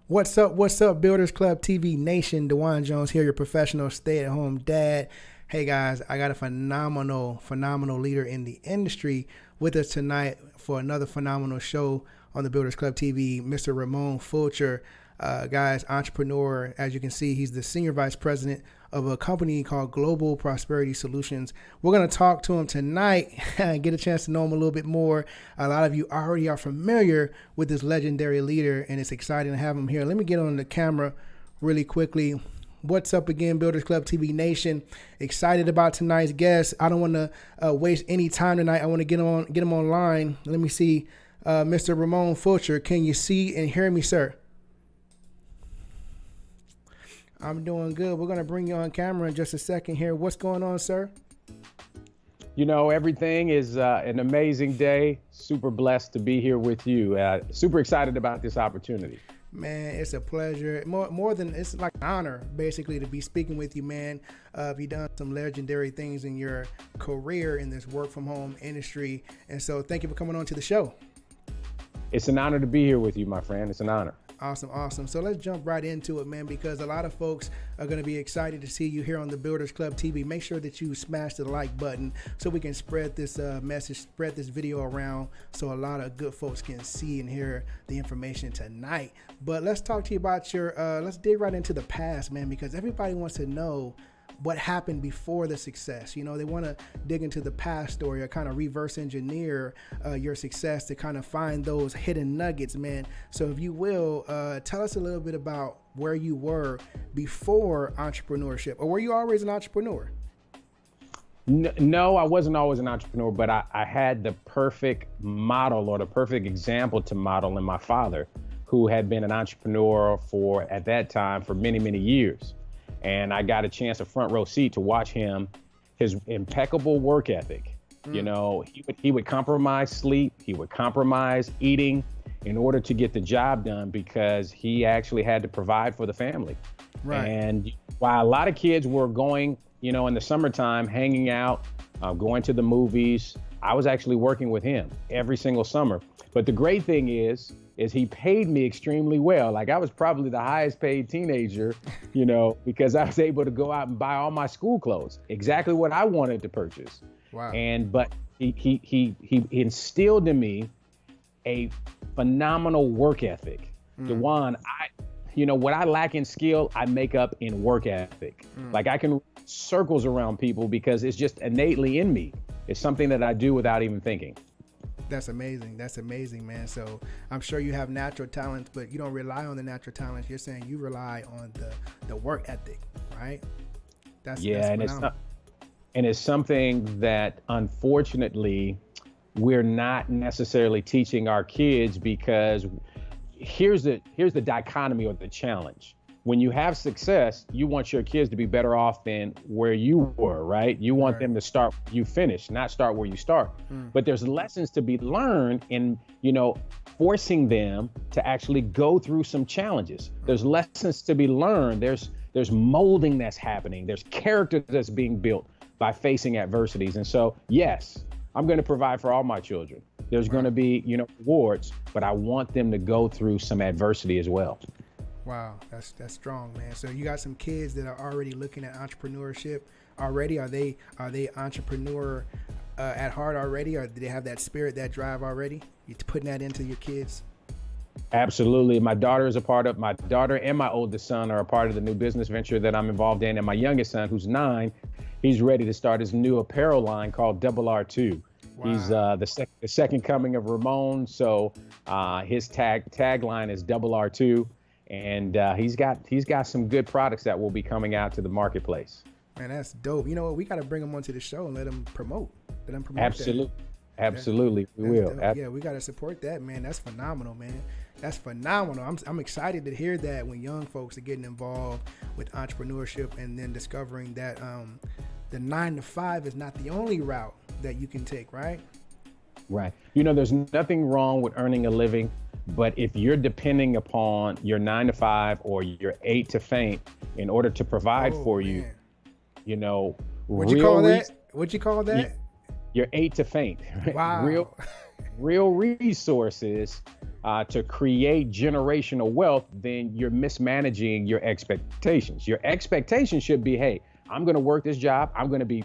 What's up, Builders Club TV Nation? Dewan Jones here, your professional stay-at-home dad. Hey guys, I got a phenomenal leader in the industry with us tonight for another phenomenal show on the Builders Club TV, Mr. Ramon Fulcher. Guys, entrepreneur. As you can see, he's the senior vice president of a company called Global Prosperity Solutions. We're going to talk to him tonight and get a chance to know him a little bit more. A lot of you already are familiar with this legendary leader, and it's exciting to have him here. Let me get on the camera really quickly. What's up again, Builders Club TV Nation? Excited about tonight's guest. I don't want to waste any time tonight. I want to get him online. Let me see. Mr. Ramon Fulcher, can you see and hear me, sir? I'm doing good. We're going to bring you on camera in just a second here. What's going on, sir? You know, everything is an amazing day. Super blessed to be here with you. Super excited about this opportunity. Man, it's a pleasure. More than it's like an honor, basically, to be speaking with you, man. You've done some legendary things in your career in this work from home industry. And so thank you for coming on to the show. It's an honor to be here with you, my friend. It's an honor. Awesome. So let's jump right into it, man, because a lot of folks are going to be excited to see you here on the Builders Club TV. Make sure that you smash the like button so we can spread this message, spread this video around so a lot of good folks can see and hear the information tonight. But let's talk to you about let's dig right into the past, man, because everybody wants to know what happened before the success. You know, they want to dig into the past story or kind of reverse engineer your success to kind of find those hidden nuggets, man. So if you will, tell us a little bit about where you were before entrepreneurship, or were you always an entrepreneur? No, I wasn't always an entrepreneur, but I had the perfect model or the perfect example to model in my father, who had been an entrepreneur at that time for many, many years. And I got a chance, a front row seat to watch him, his impeccable work ethic. You know, he would compromise sleep, he would compromise eating in order to get the job done because he actually had to provide for the family. Right. And while a lot of kids were going, you know, in the summertime, hanging out, going to the movies, I was actually working with him every single summer. But the great thing is he paid me extremely well. Like, I was probably the highest paid teenager, you know, because I was able to go out and buy all my school clothes, exactly what I wanted to purchase. Wow. But he instilled in me a phenomenal work ethic. Dewan, what I lack in skill, I make up in work ethic. Like, I can circles around people because it's just innately in me. It's something that I do without even thinking. That's amazing, man. So I'm sure you have natural talents, but you don't rely on the natural talents. You're saying you rely on the work ethic, right? That's it's something that unfortunately we're not necessarily teaching our kids, because here's the dichotomy or the challenge. When you have success, you want your kids to be better off than where you were, right? You want them to start where you finish, not start where you start. But there's lessons to be learned in, forcing them to actually go through some challenges. There's lessons to be learned. There's molding that's happening. There's character that's being built by facing adversities. And so, yes, I'm going to provide for all my children. There's going to be, rewards, but I want them to go through some adversity as well. Wow, that's strong, man. So you got some kids that are already looking at entrepreneurship already. Are they entrepreneur at heart already, or do they have that spirit, that drive already? You putting that into your kids? Absolutely. My daughter and my oldest son are a part of the new business venture that I'm involved in, and my youngest son, who's 9, he's ready to start his new apparel line called R2. Wow. He's the second coming of Ramon, so his tagline is R2. And he's got some good products that will be coming out to the marketplace. Man, that's dope. You know what? We got to bring him onto the show and let him promote. Absolutely, we will. Yeah, we got to support that, man. That's phenomenal, man. That's phenomenal. I'm excited to hear that when young folks are getting involved with entrepreneurship and then discovering that the 9-to-5 is not the only route that you can take, right? Right. There's nothing wrong with earning a living. But if you're depending upon your 9-to-5 or your 8 to faint in order to provide for man. What'd you call that? Your 8 to faint. Wow. Real resources to create generational wealth, then you're mismanaging your expectations. Your expectations should be, hey, I'm going to work this job. I'm going to be,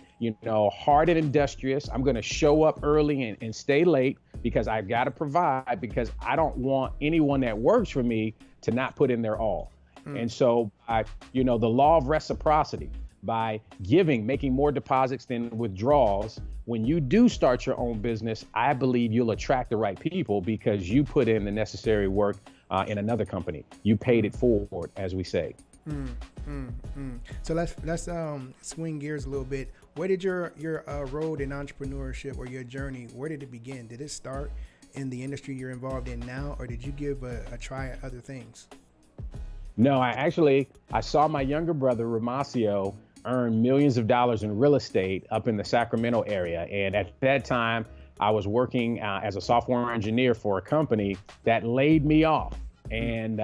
hard and industrious. I'm going to show up early and stay late because I've got to provide, because I don't want anyone that works for me to not put in their all. And so, the law of reciprocity, by giving, making more deposits than withdrawals, when you do start your own business, I believe you'll attract the right people because you put in the necessary work in another company. You paid it forward, as we say. So let's swing gears a little bit. Where did your road in entrepreneurship, or your journey, where did it begin? Did it start in the industry you're involved in now, or did you give a try at other things? No, I saw my younger brother, Ramasio, earn millions of dollars in real estate up in the Sacramento area. And at that time, I was working as a software engineer for a company that laid me off. And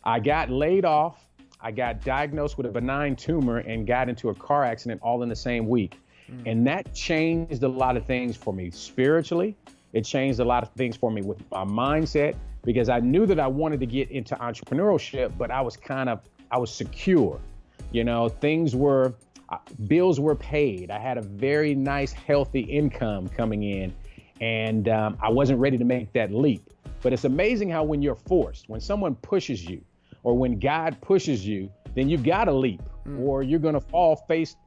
I got laid off. I got diagnosed with a benign tumor and got into a car accident all in the same week. And that changed a lot of things for me spiritually. It changed a lot of things for me with my mindset, because I knew that I wanted to get into entrepreneurship, but I was secure. Bills were paid. I had a very nice, healthy income coming in, and I wasn't ready to make that leap. But it's amazing how when you're forced, when someone pushes you, or when God pushes you, then you've got to leap, or you're going to fall face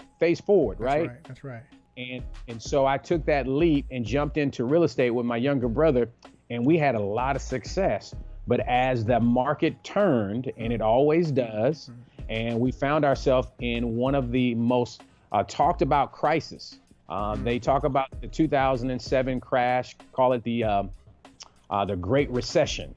forward, right? That's right. And so I took that leap and jumped into real estate with my younger brother, and we had a lot of success. But as the market turned, and it always does, and we found ourselves in one of the most talked about crises. They talk about the 2007 crash, call it the Great Recession.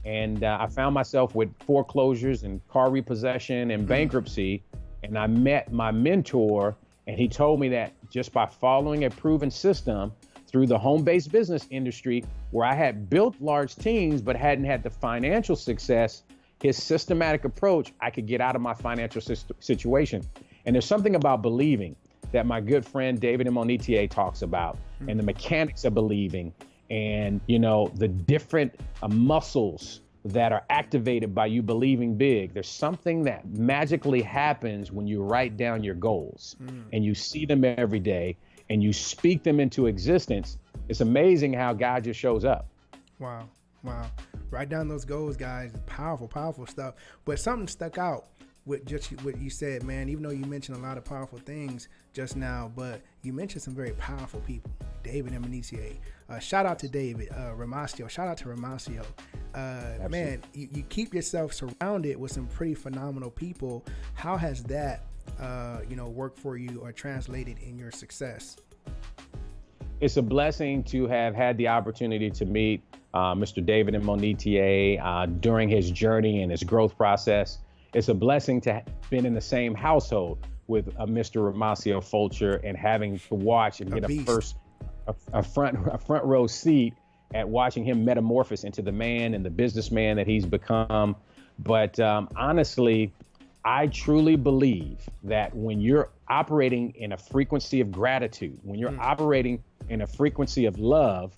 And I found myself with foreclosures and car repossession and bankruptcy. And I met my mentor, and he told me that just by following a proven system through the home-based business industry, where I had built large teams but hadn't had the financial success, his systematic approach, I could get out of my financial situation. And there's something about believing that my good friend David Monetier talks about, and the mechanics of believing, and the different muscles that are activated by you believing big. There's something that magically happens when you write down your goals and you see them every day and you speak them into existence. It's amazing how God just shows up. Wow. Write down those goals, guys. Powerful stuff. But something stuck out with just what you said, man. Even though you mentioned a lot of powerful things just now, but you mentioned some very powerful people. David Monetier. Shout out to David. Ramasio. Shout out to Ramasio. Man, you keep yourself surrounded with some pretty phenomenal people. How has that, worked for you or translated in your success? It's a blessing to have had the opportunity to meet Mr. David Monetier during his journey and his growth process. It's a blessing to have been in the same household with Mr. Ramasio Fulcher and having to watch and get a front row seat at watching him metamorphose into the man and the businessman that he's become. But honestly, I truly believe that when you're operating in a frequency of gratitude, when you're operating in a frequency of love,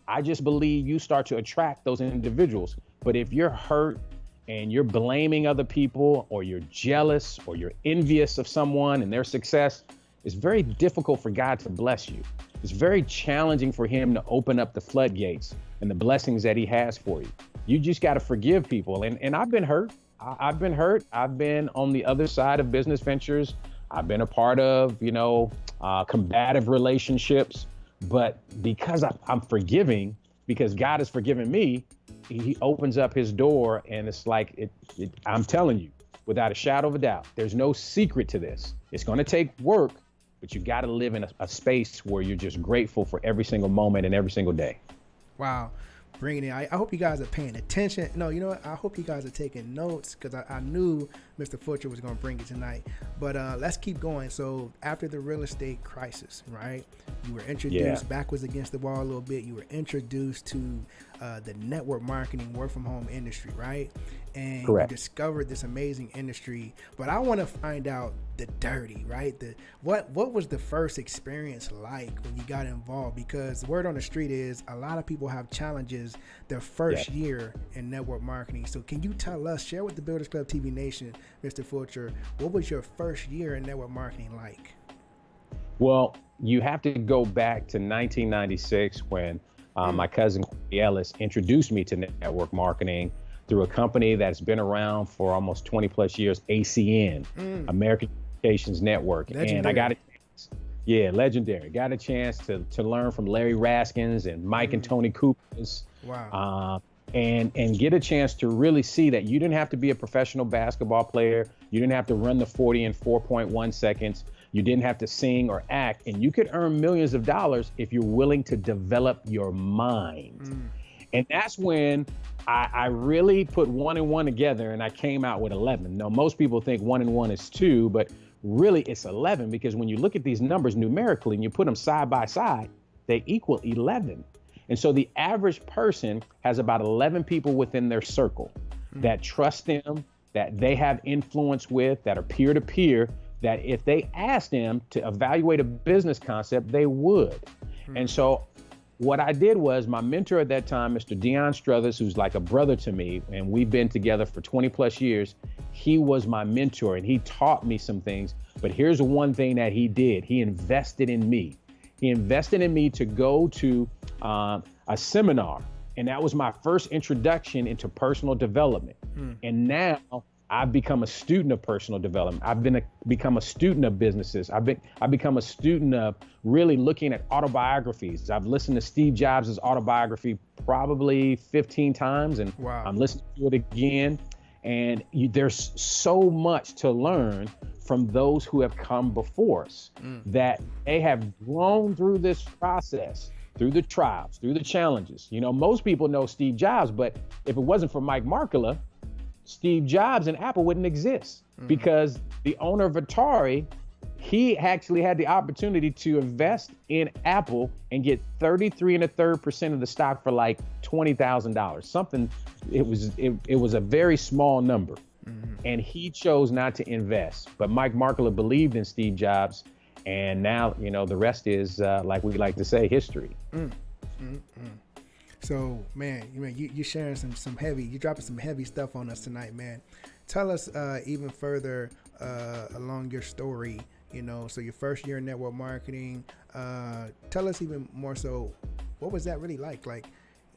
I just believe you start to attract those individuals. But if you're hurt and you're blaming other people, or you're jealous, or you're envious of someone and their success, it's very difficult for God to bless you. It's very challenging for him to open up the floodgates and the blessings that he has for you. You just got to forgive people. And I've been hurt. I've been hurt. I've been on the other side of business ventures. I've been a part of, combative relationships. But because I'm forgiving, because God has forgiven me, he opens up his door, and it's like, I'm telling you, without a shadow of a doubt, there's no secret to this. It's going to take work, but you got to live in a space where you're just grateful for every single moment and every single day. Wow. Bringing it. I hope you guys are paying attention. No, you know what? I hope you guys are taking notes, because I knew Mr. Fulcher was going to bring it tonight. But let's keep going. So after the real estate crisis, right, you were introduced backwards against the wall a little bit. You were introduced to the network marketing, work from home industry, right? And Correct. you discovered this amazing industry. But I want to find out the dirty, right? What was the first experience like when you got involved? Because word on the street is a lot of people have challenges their first year in network marketing. So can you tell us, share with the Builders Club TV Nation, Mr. Fulcher, what was your first year in network marketing like? Well, you have to go back to 1996 when my cousin Ellis introduced me to network marketing through a company that's been around for almost 20 plus years, ACN, American Communications Network. Legendary. And I got a chance, legendary. Got a chance to learn from Larry Raskins and Mike and Tony Coopers. Wow. And get a chance to really see that you didn't have to be a professional basketball player. You didn't have to run the 40 in 4.1 seconds. You didn't have to sing or act, and you could earn millions of dollars if you're willing to develop your mind. And that's when I really put 1 and 1 together, and I came out with 11. Now, most people think 1 and 1 is 2, but really it's 11, because when you look at these numbers numerically and you put them side by side, they equal 11. And so the average person has about 11 people within their circle that trust them, that they have influence with, that are peer to peer, that if they asked them to evaluate a business concept, they would. And so what I did was, my mentor at that time, Mr. Deion Struthers, who's like a brother to me, and we've been together for 20 plus years, he was my mentor and he taught me some things. But here's one thing that he did. He invested in me. He invested in me to go to a seminar. And that was my first introduction into personal development. And now I've become a student of personal development. I've become a student of businesses. I've become a student of really looking at autobiographies. I've listened to Steve Jobs' autobiography probably 15 times, and I'm listening to it again. And there's so much to learn from those who have come before us, that they have grown through this process, through the trials, through the challenges. You know, most people know Steve Jobs, but if it wasn't for Mike Markkula, Steve Jobs and Apple wouldn't exist, because the owner of Atari, he actually had the opportunity to invest in Apple and get 33.33% of the stock for like $20,000. Something, it was a very small number. And he chose not to invest. But Mike Markkula believed in Steve Jobs, and now, you know, the rest is, like we like to say, history. So, man, you're sharing some heavy, you're dropping some heavy stuff on us tonight, man. Tell us even further along your story, you know, so your first year in network marketing, tell us even more so, what was that really like? Like,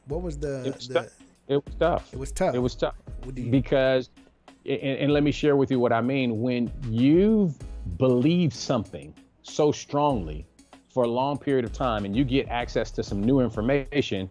what was It was tough. It was tough. It was tough because, and let me share with you what I mean. When you believe something so strongly for a long period of time and you get access to some new information,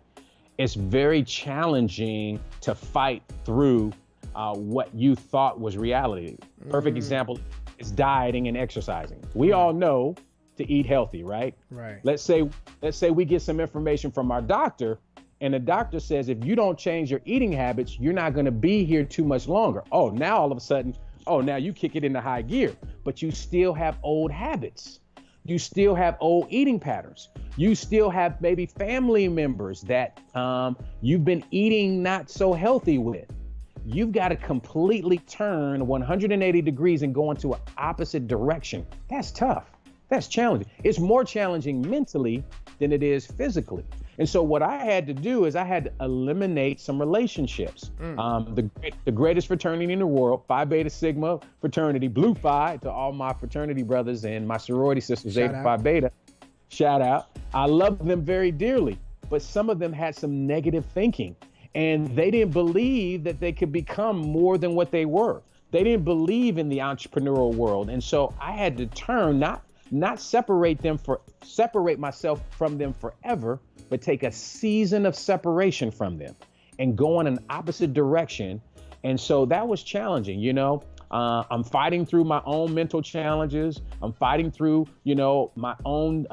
it's very challenging to fight through what you thought was reality. Perfect example is dieting and exercising. We all know to eat healthy, right? Right. Let's say we get some information from our doctor, and the doctor says, if you don't change your eating habits, you're not going to be here too much longer. Oh, now all of a sudden, now you kick it into high gear, but you still have old habits. You still have old eating patterns. You still have maybe family members that you've been eating not so healthy with. You've got to completely turn 180 degrees and go into an opposite direction. That's tough. That's challenging. It's more challenging mentally than it is physically. And so what I had to do is I had to eliminate some relationships. The greatest fraternity in the world, Phi Beta Sigma fraternity, Blue Phi, to all my fraternity brothers and my sorority sisters, Zeta Phi Beta, shout out. I love them very dearly, but some of them had some negative thinking, and they didn't believe that they could become more than what they were. They didn't believe in the entrepreneurial world. And so I had to turn, not separate myself from them forever, but take a season of separation from them and go in an opposite direction. And so that was challenging, you know. I'm fighting through my own mental challenges. I'm fighting through, you know, my own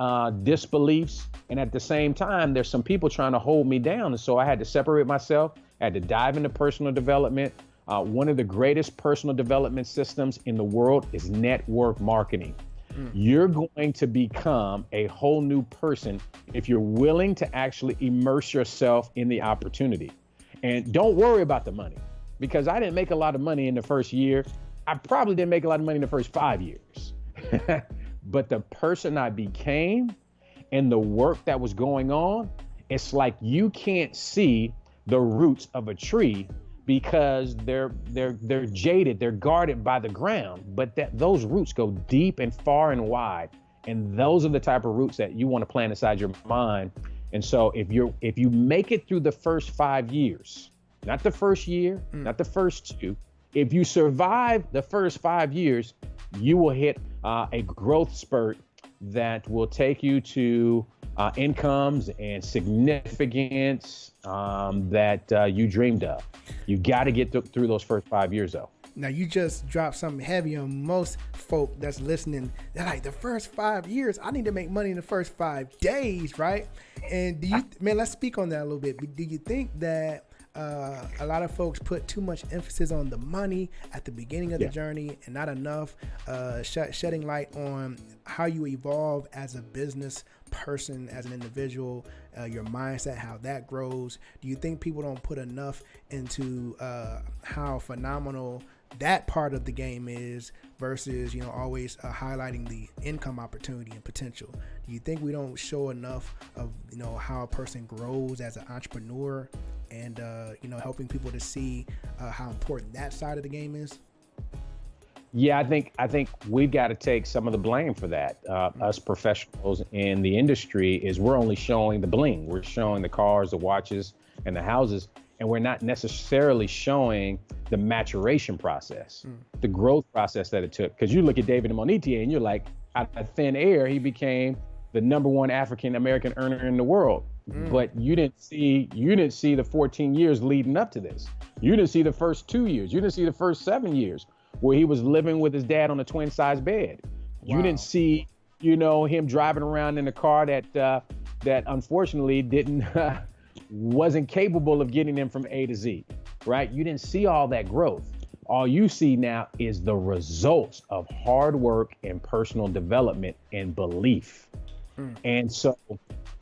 disbeliefs. And at the same time, there's some people trying to hold me down. And so I had to separate myself. I had to dive into personal development. One of the greatest personal development systems in the world is network marketing. You're going to become a whole new person if you're willing to actually immerse yourself in the opportunity. And don't worry about the money, because I didn't make a lot of money in the first year. I probably didn't make a lot of money in the first 5 years. But the person I became and the work that was going on, it's like you can't see the roots of a tree because they're jaded, they're guarded by the ground, but those roots go deep and far and wide. And those are the type of roots that you want to plant inside your mind. And so if you make it through the first 5 years, not the first year, not the first two, if you survive the first 5 years, you will hit a growth spurt that will take you to incomes and significance that you dreamed of. You got to get through those first 5 years, though. Now, you just dropped something heavy on most folk that's listening. They're like, the first 5 years, I need to make money in the first 5 days, right? And let's speak on that a little bit. Do you think that a lot of folks put too much emphasis on the money at the beginning of the journey and not enough shedding light on how you evolve as a business person, as an individual, your mindset, how that grows? Do you think people don't put enough into how phenomenal that part of the game is versus, always highlighting the income opportunity and potential? Do you think we don't show enough of, how a person grows as an entrepreneur and, helping people to see how important that side of the game is? Yeah, I think we've got to take some of the blame for that. Us professionals in the industry is we're only showing the bling. We're showing the cars, the watches, and the houses, and we're not necessarily showing the maturation process, the growth process that it took. Because you look at David Monetier and you're like, out of thin air, he became the #1 African American earner in the world. But you didn't see the 14 years leading up to this. You didn't see the first 2 years. You didn't see the first 7 years where he was living with his dad on a twin size bed. Wow. You didn't see, him driving around in a car that unfortunately wasn't capable of getting him from A to Z, right? You didn't see all that growth. All you see now is the results of hard work and personal development and belief. And so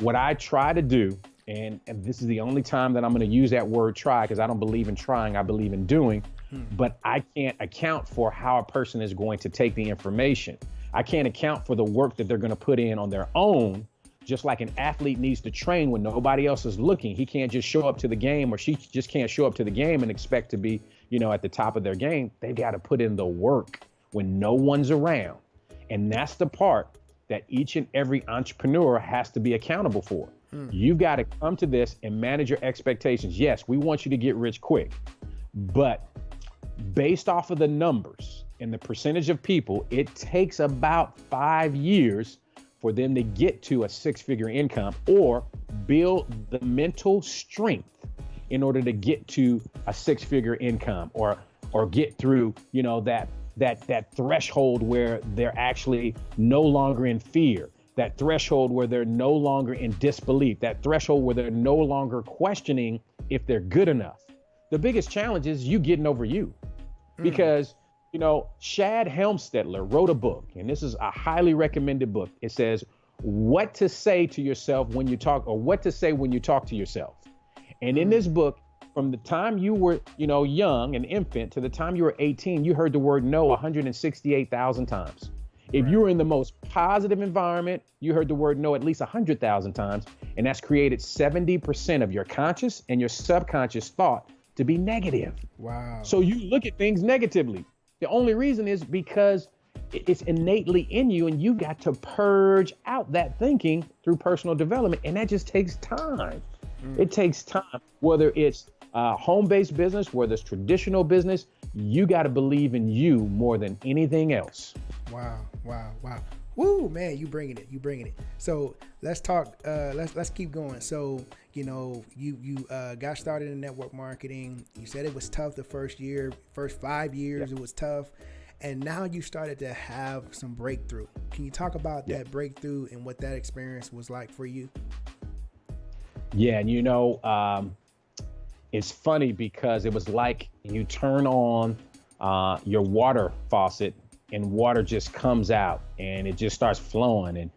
what I try to do, and this is the only time that I'm going to use that word try, because I don't believe in trying, I believe in doing, but I can't account for how a person is going to take the information. I can't account for the work that they're going to put in on their own. Just like an athlete needs to train when nobody else is looking. He can't just show up to the game, or she just can't show up to the game and expect to be, at the top of their game. They've got to put in the work when no one's around. And that's the part that each and every entrepreneur has to be accountable for. You've got to come to this and manage your expectations. Yes, we want you to get rich quick, but based off of the numbers and the percentage of people, it takes about 5 years for them to get to a 6-figure income or build the mental strength in order to get to a 6-figure income or get through, that threshold where they're actually no longer in fear, that threshold where they're no longer in disbelief, that threshold where they're no longer questioning if they're good enough. The biggest challenge is you getting over you. Because, Shad Helmstettler wrote a book, and this is a highly recommended book. It says what to say to yourself when you talk, or what to say when you talk to yourself. And in this book, from the time you were, young, an infant, to the time you were 18, you heard the word no 168,000 times. If you were in the most positive environment, you heard the word no at least 100,000 times. And that's created 70% of your conscious and your subconscious thought to be negative. Wow. So you look at things negatively. The only reason is because it's innately in you, and you got to purge out that thinking through personal development. And that just takes time. It takes time, whether it's home-based business, whether it's traditional business, you got to believe in you more than anything else. Wow. Woo, man, you bringing it. So let's talk, let's keep going. So, you got started in network marketing. You said it was tough the first 5 years, It was tough. And now you started to have some breakthrough. Can you talk about that breakthrough and what that experience was like for you? Yeah, and it's funny because it was like you turn on your water faucet and water just comes out and it just starts flowing. And,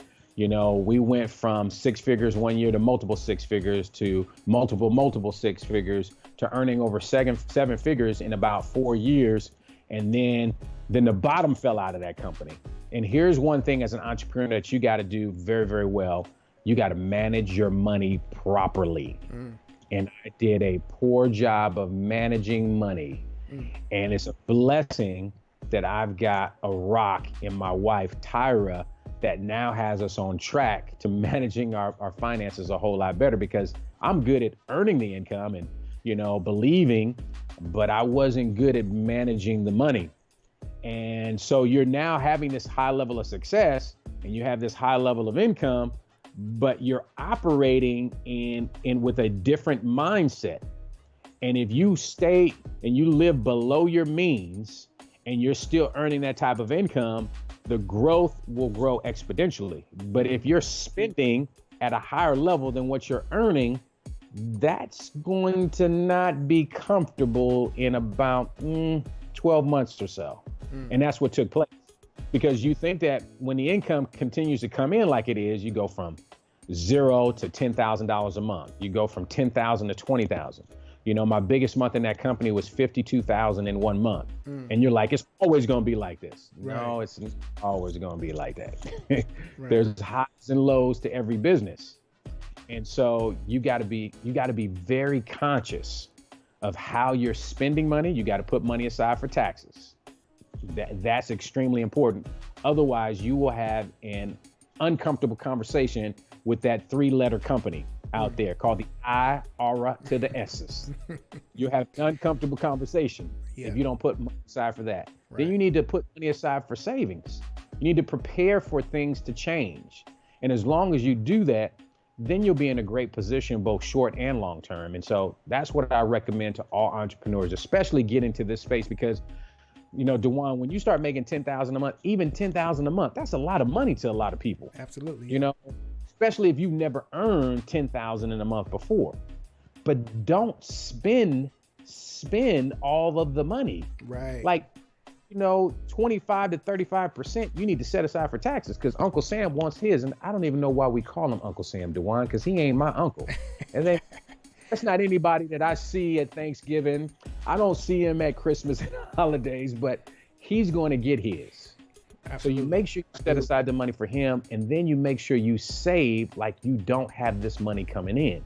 we went from 6 figures one year to multiple 6 figures to multiple 6 figures to earning over seven figures in about 4 years. And then the bottom fell out of that company. And here's one thing as an entrepreneur that you got to do very, very well. You got to manage your money properly. And I did a poor job of managing money. And it's a blessing that I've got a rock in my wife, Tyra, that now has us on track to managing our finances a whole lot better, because I'm good at earning the income and, believing, but I wasn't good at managing the money. And so you're now having this high level of success and you have this high level of income, but you're operating in with a different mindset. And if you stay and you live below your means and you're still earning that type of income, the growth will grow exponentially. But if you're spending at a higher level than what you're earning, that's going to not be comfortable in about 12 months or so. And that's what took place. Because you think that when the income continues to come in like it is, you go from $0 to $10,000 a month. You go from 10,000 to 20,000. My biggest month in that company was 52,000 in 1 month. And you're like, it's always going to be like this. Right. No, it's not always going to be like that. Right. There's highs and lows to every business. And so you got to be very conscious of how you're spending money. You got to put money aside for taxes. That's extremely important. Otherwise, you will have an uncomfortable conversation with that 3-letter company out there called the IRA to the S's. You have an uncomfortable conversation if you don't put money aside for that. Right. Then you need to put money aside for savings. You need to prepare for things to change. And as long as you do that, then you'll be in a great position, both short and long term. And so that's what I recommend to all entrepreneurs, especially get into this space, because, DeJuan, when you start making $10,000 a month, even $10,000 a month, that's a lot of money to a lot of people. Absolutely. Especially if you've never earned $10,000 in a month before. But don't spend all of the money. Right. Like, 25 to 35% you need to set aside for taxes, because Uncle Sam wants his. And I don't even know why we call him Uncle Sam, DeJuan, because he ain't my uncle. And then that's not anybody that I see at Thanksgiving. I don't see him at Christmas and holidays, but he's going to get his. Absolutely. So you make sure you set aside the money for him, and then you make sure you save like you don't have this money coming in.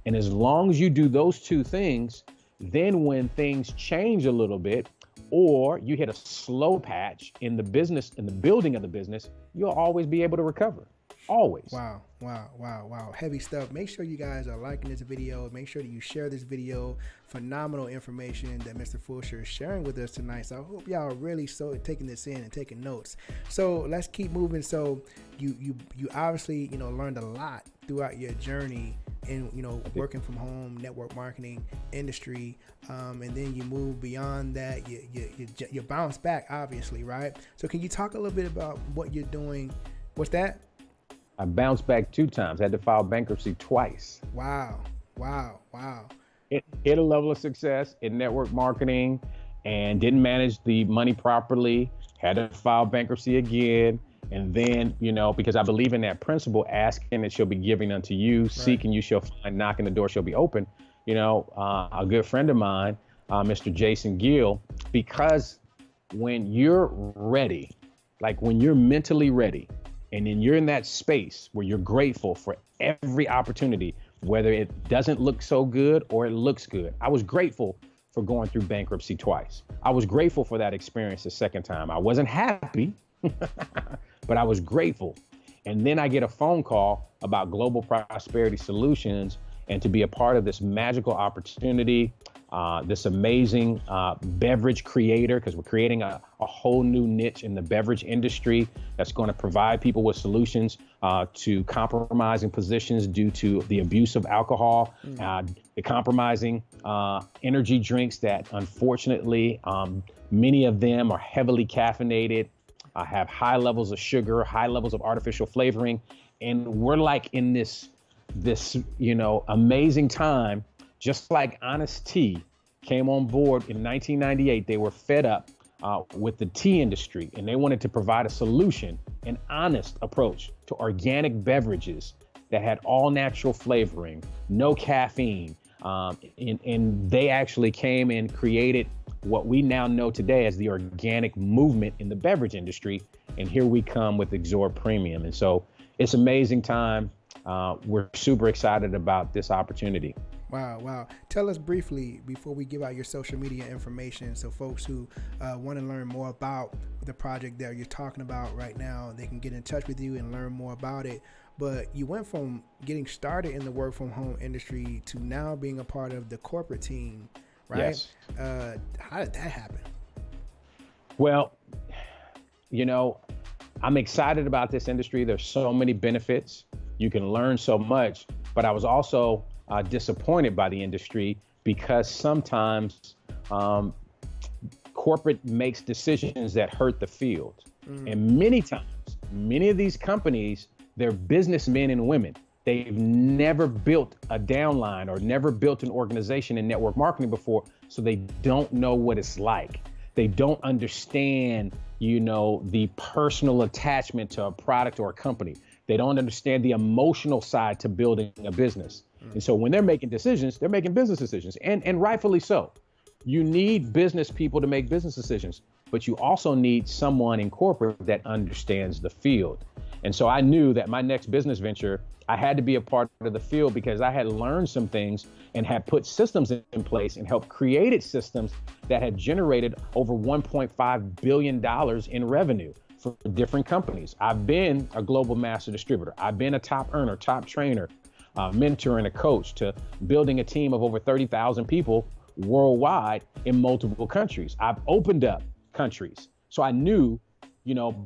And as long as you do those two things, then when things change a little bit, or you hit a slow patch in the business, in the building of the business, you'll always be able to recover. Always. Wow. Heavy stuff. Make sure you guys are liking this video. Make sure that you share this video. Phenomenal information that Mr. Fulcher is sharing with us tonight. So I hope y'all are really taking this in and taking notes. So let's keep moving. So you obviously, learned a lot throughout your journey in, working from home, network marketing industry. And then you move beyond that. You bounce back, obviously, right? So can you talk a little bit about what you're doing? What's that? I bounced back 2 times. I had to file bankruptcy twice. Wow. It hit a level of success in network marketing and didn't manage the money properly. Had to file bankruptcy again. And then, because I believe in that principle, asking it shall be given unto you, right. Seeking you shall find, knocking the door shall be open. A good friend of mine, Mr. Jason Gill, because when you're ready, like when you're mentally ready, and then you're in that space where you're grateful for every opportunity, whether it doesn't look so good or it looks good. I was grateful for going through bankruptcy twice. I was grateful for that experience the second time. I wasn't happy, but I was grateful. And then I get a phone call about Global Prosperity Solutions and to be a part of this magical opportunity, this amazing beverage creator, because we're creating a whole new niche in the beverage industry that's going to provide people with solutions to compromising positions due to the abuse of alcohol, the compromising energy drinks that unfortunately many of them are heavily caffeinated, have high levels of sugar, high levels of artificial flavoring. And we're like in this amazing time. Just like Honest Tea came on board in 1998, they were fed up with the tea industry, and they wanted to provide a solution, an honest approach to organic beverages that had all natural flavoring, no caffeine. And they actually came and created what we now know today as the organic movement in the beverage industry. And here we come with Exor Premium. And so it's amazing time. We're super excited about this opportunity. Wow. Tell us briefly before we give out your social media information, so folks who want to learn more about the project that you're talking about right now, they can get in touch with you and learn more about it. But you went from getting started in the work from home industry to now being a part of the corporate team, right? Yes. How did that happen? Well, I'm excited about this industry. There's so many benefits. You can learn so much, but I was also disappointed by the industry because sometimes corporate makes decisions that hurt the field. And many times, many of these companies, they're businessmen and women. They've never built a downline or never built an organization in network marketing before, so they don't know what it's like. They don't understand, the personal attachment to a product or a company. They don't understand the emotional side to building a business. And so when they're making decisions, they're making business decisions, and rightfully so. You need business people to make business decisions, but you also need someone in corporate that understands the field. And so I knew that my next business venture, I had to be a part of the field because I had learned some things and had put systems in place and helped created systems that had generated over $1.5 billion in revenue for different companies. I've been a global master distributor. I've been a top earner, top trainer, mentor, and a coach to building a team of over 30,000 people worldwide in multiple countries. I've opened up countries. So I knew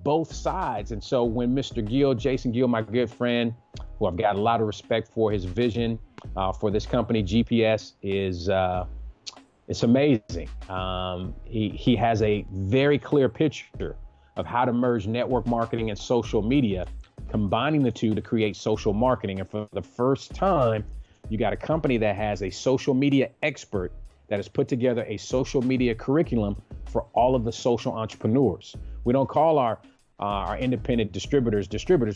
both sides. And so when Mr. Gill, Jason Gill, my good friend, who I've got a lot of respect for, his vision for this company, GPS, is it's amazing. He has a very clear picture of how to merge network marketing and social media, combining the two to create social marketing. And for the first time, you got a company that has a social media expert that has put together a social media curriculum for all of the social entrepreneurs. We don't call our independent distributors.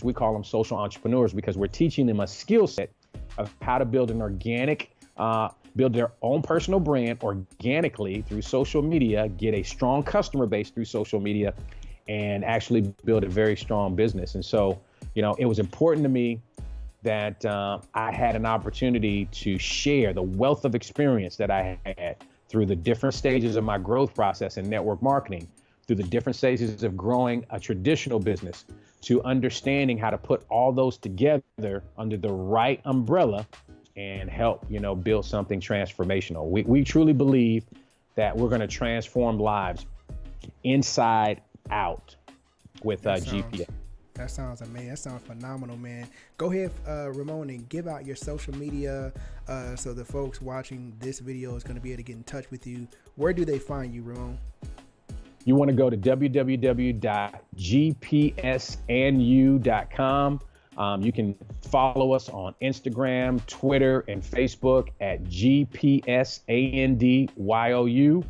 We call them social entrepreneurs because we're teaching them a skill set of how to build an organic, build their own personal brand organically through social media, get a strong customer base through social media, and actually build a very strong business. And so, it was important to me that I had an opportunity to share the wealth of experience that I had through the different stages of my growth process in network marketing, through the different stages of growing a traditional business, to understanding how to put all those together under the right umbrella and help, build something transformational. We truly believe that we're going to transform lives inside out with GPS. That sounds amazing. That sounds phenomenal, man. Go ahead, Ramon, and give out your social media so the folks watching this video is going to be able to get in touch with you. Where do they find you, Ramon? You want to go to www.gpsnu.com. You can follow us on Instagram, Twitter, and Facebook at GPSANDYOU.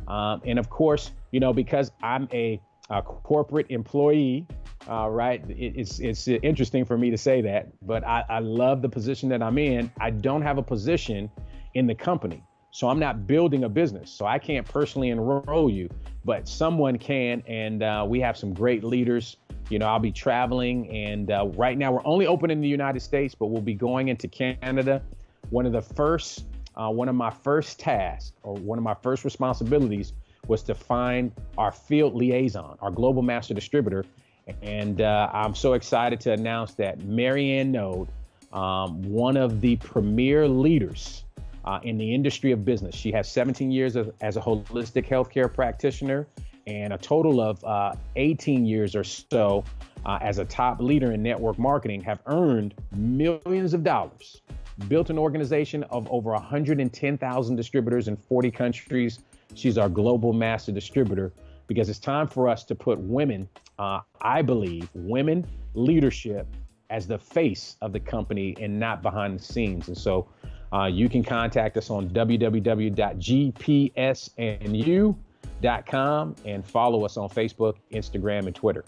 And of course, because I'm a corporate employee, right? It's interesting for me to say that, but I love the position that I'm in. I don't have a position in the company, so I'm not building a business. So I can't personally enroll you, but someone can. And we have some great leaders. I'll be traveling, and right now we're only open in the United States, but we'll be going into Canada. One of my first tasks, or one of my first responsibilities, was to find our field liaison, our global master distributor. And I'm so excited to announce that Marianne Node, one of the premier leaders in the industry of business. She has 17 years as a holistic healthcare practitioner and a total of 18 years or so as a top leader in network marketing, have earned millions of dollars, built an organization of over 110,000 distributors in 40 countries. She's our global master distributor because it's time for us to put women, I believe, women leadership as the face of the company and not behind the scenes. And so you can contact us on www.gpsnu.com. buildersclub.com and follow us on Facebook, Instagram, and Twitter.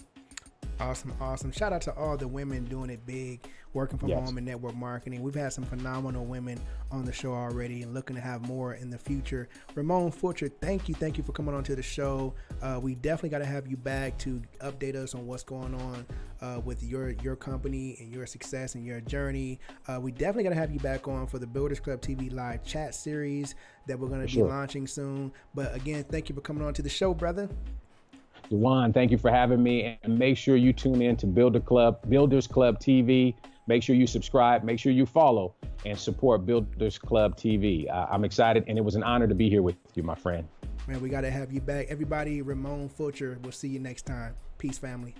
Awesome. Shout out to all the women doing it big, working from home and network marketing. We've had some phenomenal women on the show already and looking to have more in the future. Ramon Fulcher, thank you for coming on to the show. We definitely got to have you back to update us on what's going on with your company and your success and your journey. We definitely got to have you back on for the Builders Club TV live chat series that we're going to be launching soon. But again, thank you for coming on to the show, brother. Juwan, thank you for having me, and make sure you tune in to Builders Club TV. Make sure you subscribe, make sure you follow and support Builders Club TV. I'm excited, and it was an honor to be here with you, my friend. Man, we got to have you back. Everybody, Ramon Fulcher. We'll see you next time. Peace, family.